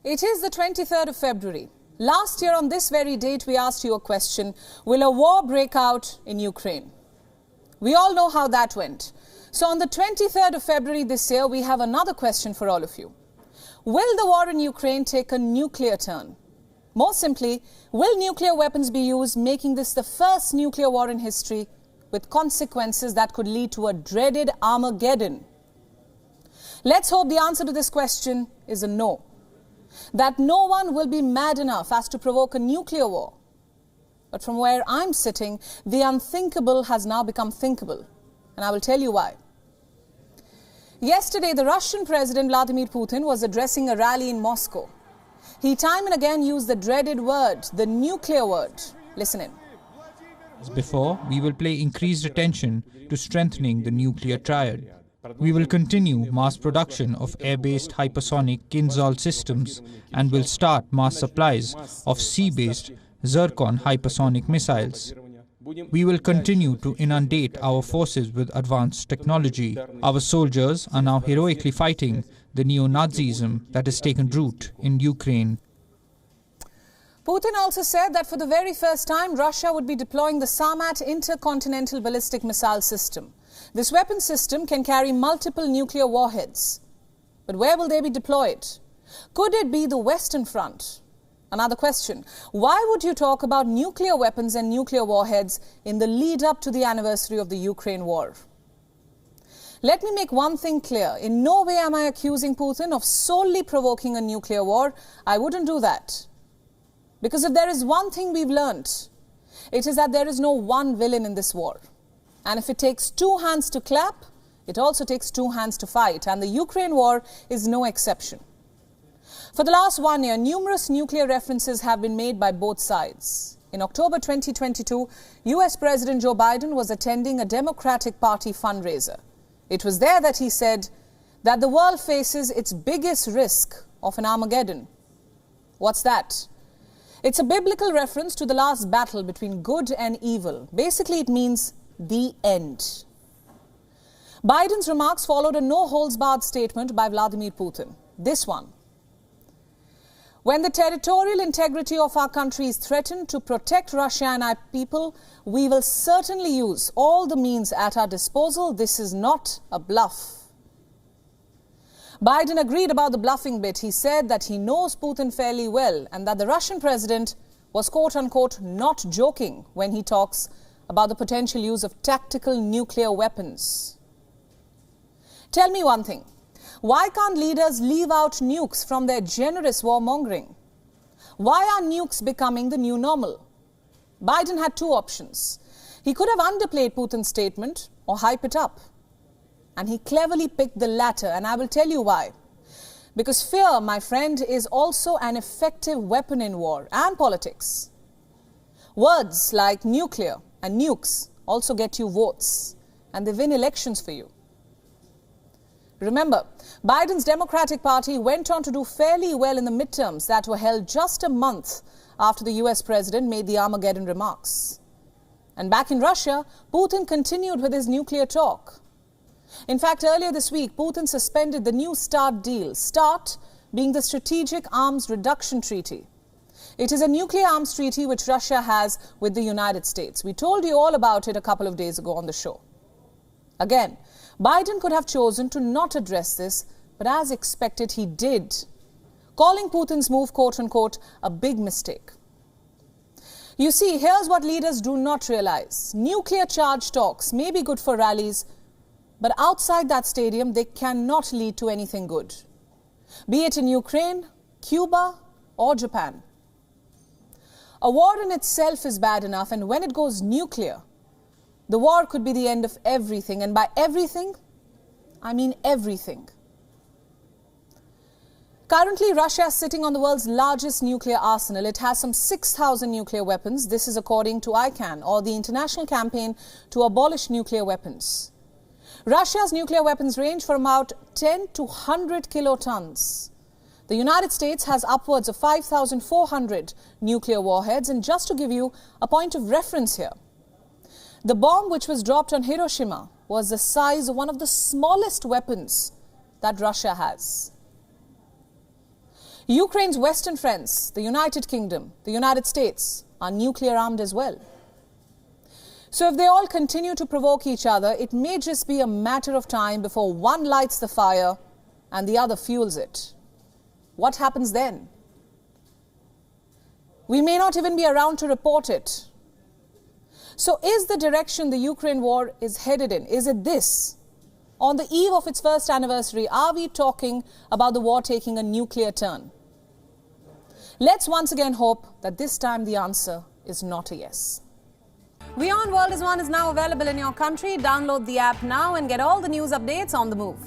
It is the 23rd of February. Last year on this very date, we asked you a question: will a war break out in Ukraine? We all know how that went. So on the 23rd of February this year, we have another question for all of you. Will the war in Ukraine take a nuclear turn? More simply, will nuclear weapons be used, making this the first nuclear war in history with consequences that could lead to a dreaded Armageddon? Let's hope the answer to this question is a no. That no one will be mad enough as to provoke a nuclear war. But from where I'm sitting, the unthinkable has now become thinkable. And I will tell you why. Yesterday, the Russian President Vladimir Putin was addressing a rally in Moscow. He time and again used the dreaded word, the nuclear word. Listen in. As before, we will pay increased attention to strengthening the nuclear triad. We will continue mass production of air-based hypersonic Kinzhal systems and will start mass supplies of sea-based Zircon hypersonic missiles. We will continue to inundate our forces with advanced technology. Our soldiers are now heroically fighting the neo-Nazism that has taken root in Ukraine. Putin also said that for the very first time, Russia would be deploying the Sarmat intercontinental ballistic missile system. This weapon system can carry multiple nuclear warheads. But where will they be deployed? Could it be the Western Front? Another question: why would you talk about nuclear weapons and nuclear warheads in the lead up to the anniversary of the Ukraine war? Let me make one thing clear. In no way am I accusing Putin of solely provoking a nuclear war. I wouldn't do that. Because if there is one thing we've learnt, it is that there is no one villain in this war. And if it takes two hands to clap, it also takes two hands to fight. And the Ukraine war is no exception. For the last 1 year, numerous nuclear references have been made by both sides. In October 2022, US President Joe Biden was attending a Democratic Party fundraiser. It was there that he said that the world faces its biggest risk of an Armageddon. What's that? It's a biblical reference to the last battle between good and evil. Basically, it means the end. Biden's remarks followed a no-holds-barred statement by Vladimir Putin. This one: when the territorial integrity of our country is threatened, to protect Russia and our people, we will certainly use all the means at our disposal. This is not a bluff. Biden agreed about the bluffing bit. He said that he knows Putin fairly well and that the Russian president was quote-unquote not joking when he talks about the potential use of tactical nuclear weapons. Tell me one thing. Why can't leaders leave out nukes from their generous warmongering? Why are nukes becoming the new normal? Biden had two options. He could have underplayed Putin's statement or hype it up. And he cleverly picked the latter, and I will tell you why. Because fear, my friend, is also an effective weapon in war and politics. Words like nuclear and nukes also get you votes, and they win elections for you. Remember, Biden's Democratic Party went on to do fairly well in the midterms that were held just a month after the US president made the Armageddon remarks. And back in Russia, Putin continued with his nuclear talk. In fact, earlier this week, Putin suspended the new START deal, START being the Strategic Arms Reduction Treaty. It is a nuclear arms treaty which Russia has with the United States. We told you all about it a couple of days ago on the show. Again, Biden could have chosen to not address this, but as expected, he did, calling Putin's move, quote-unquote, a big mistake. You see, here's what leaders do not realize. Nuclear charge talks may be good for rallies, but outside that stadium, they cannot lead to anything good, be it in Ukraine, Cuba, or Japan. A war in itself is bad enough, and when it goes nuclear, the war could be the end of everything. And by everything, I mean everything. Currently, Russia is sitting on the world's largest nuclear arsenal. It has some 6,000 nuclear weapons. This is according to ICAN, or the International Campaign to Abolish Nuclear Weapons. Russia's nuclear weapons range from about 10 to 100 kilotons. The United States has upwards of 5,400 nuclear warheads. And just to give you a point of reference here, the bomb which was dropped on Hiroshima was the size of one of the smallest weapons that Russia has. Ukraine's Western friends, the United Kingdom, the United States, are nuclear armed as well. So if they all continue to provoke each other, it may just be a matter of time before one lights the fire and the other fuels it. What happens then? We may not even be around to report it. So is the direction the Ukraine war is headed in, is it this? On the eve of its first anniversary, are we talking about the war taking a nuclear turn? Let's once again hope that this time the answer is not a yes. WION World is now available in your country. Download the app now and get all the news updates on the move.